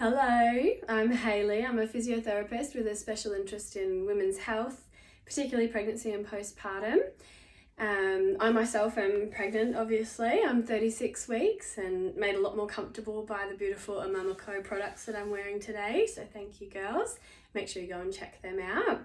Hello, I'm Hayley. I'm a physiotherapist with a special interest in women's health, particularly pregnancy and postpartum. I myself am pregnant, obviously. I'm 36 weeks and made a lot more comfortable by the beautiful Emamaco products that I'm wearing today. So thank you, girls. Make sure you go and check them out.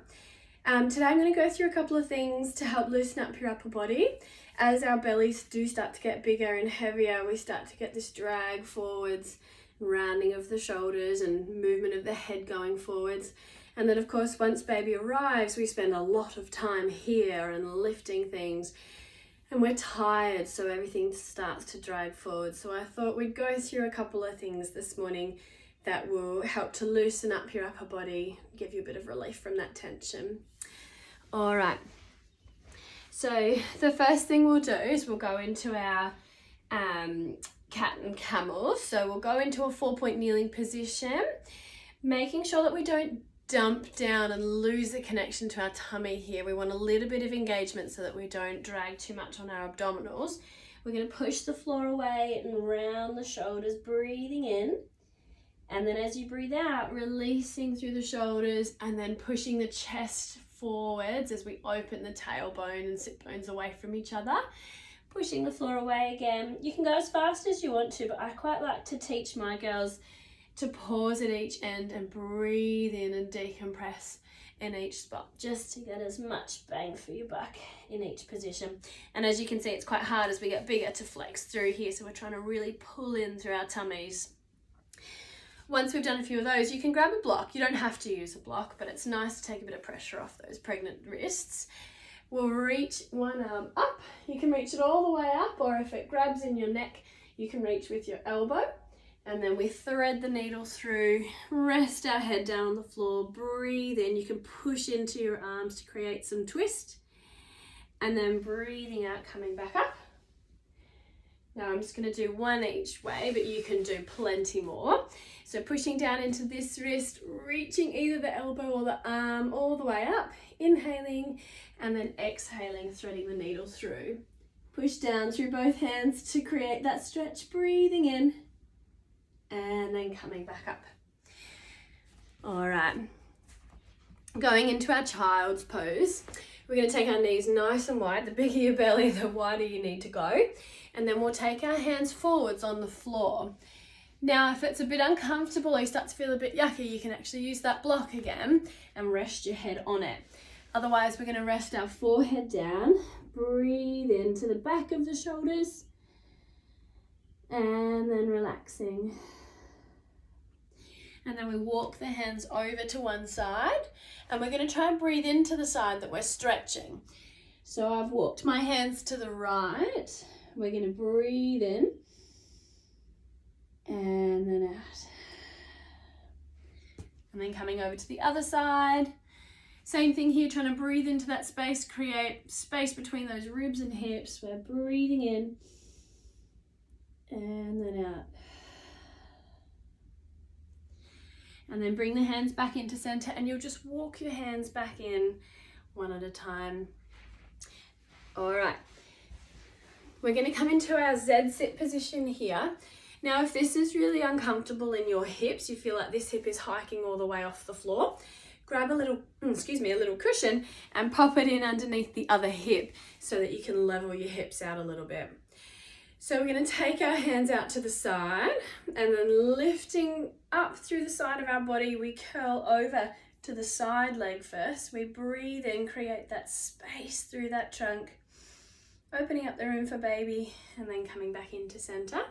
Today I'm going to go through a couple of things to help loosen up your upper body. As our bellies do start to get bigger and heavier, we start to get this drag forwards, rounding of the shoulders and movement of the head going forwards. And then of course once baby arrives, we spend a lot of time here and lifting things and we're tired, so everything starts to drag forward. So I thought we'd go through a couple of things this morning that will help to loosen up your upper body, give you a bit of relief from that tension. All right, so the first thing we'll do is we'll go into our cat and camel. So we'll go into a 4-point kneeling position, making sure that we don't dump down and lose the connection to our tummy here. We want a little bit of engagement so that we don't drag too much on our abdominals. We're going to push the floor away and round the shoulders, breathing in. And then as you breathe out, releasing through the shoulders and then pushing the chest forwards as we open the tailbone and sit bones away from each other. Pushing the floor away again. You can go as fast as you want to, but I quite like to teach my girls to pause at each end and breathe in and decompress in each spot, just to get as much bang for your buck in each position. And as you can see, it's quite hard as we get bigger to flex through here, so we're trying to really pull in through our tummies. Once we've done a few of those, you can grab a block. You don't have to use a block, but it's nice to take a bit of pressure off those pregnant wrists. We'll reach one arm up. You can reach it all the way up, or if it grabs in your neck, you can reach with your elbow. And then we thread the needle through, rest our head down on the floor, breathe in. You can push into your arms to create some twist. And then breathing out, coming back up. Now I'm just going to do one each way, but you can do plenty more. So pushing down into this wrist, reaching either the elbow or the arm all the way up, inhaling, and then exhaling, threading the needle through. Push down through both hands to create that stretch, breathing in, and then coming back up. All right, going into our child's pose. We're going to take our knees nice and wide. The bigger your belly, the wider you need to go. And then we'll take our hands forwards on the floor. Now, if it's a bit uncomfortable or you start to feel a bit yucky, you can actually use that block again and rest your head on it. Otherwise, we're going to rest our forehead down, breathe into the back of the shoulders, and then relaxing. And then we walk the hands over to one side, and we're going to try and breathe into the side that we're stretching. So I've walked my hands to the right. We're going to breathe in and then out. And then coming over to the other side. Same thing here, trying to breathe into that space, create space between those ribs and hips. We're breathing in and then out. And then bring the hands back into center, and you'll just walk your hands back in one at a time. All right. We're going to come into our Z-sit position here. Now, if this is really uncomfortable in your hips, you feel like this hip is hiking all the way off the floor, grab a little cushion and pop it in underneath the other hip so that you can level your hips out a little bit. So we're going to take our hands out to the side, and then lifting up through the side of our body, we curl over to the side leg first. We breathe in, create that space through that trunk, opening up the room for baby, and then coming back into center.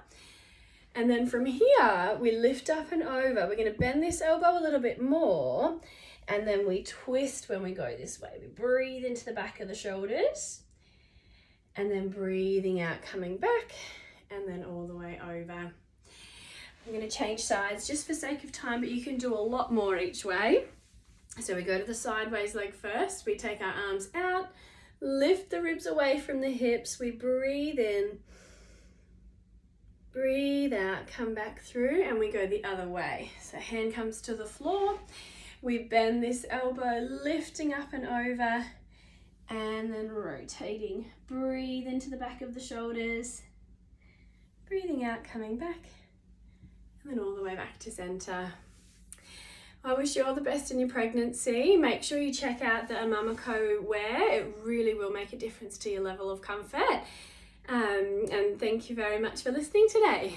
And then from here, we lift up and over. We're going to bend this elbow a little bit more, and then we twist when we go this way. We breathe into the back of the shoulders, and then breathing out, coming back, and then all the way over. I'm going to change sides just for sake of time, but you can do a lot more each way. So we go to the sideways leg first. We take our arms out, lift the ribs away from the hips. We breathe in, breathe out, come back through, and we go the other way. So hand comes to the floor. We bend this elbow, lifting up and over, and then rotating. Breathe into the back of the shoulders, breathing out, coming back, and then all the way back to centre. I wish you all the best in your pregnancy. Make sure you check out the Emamaco wear. It really will make a difference to your level of comfort. And thank you very much for listening today.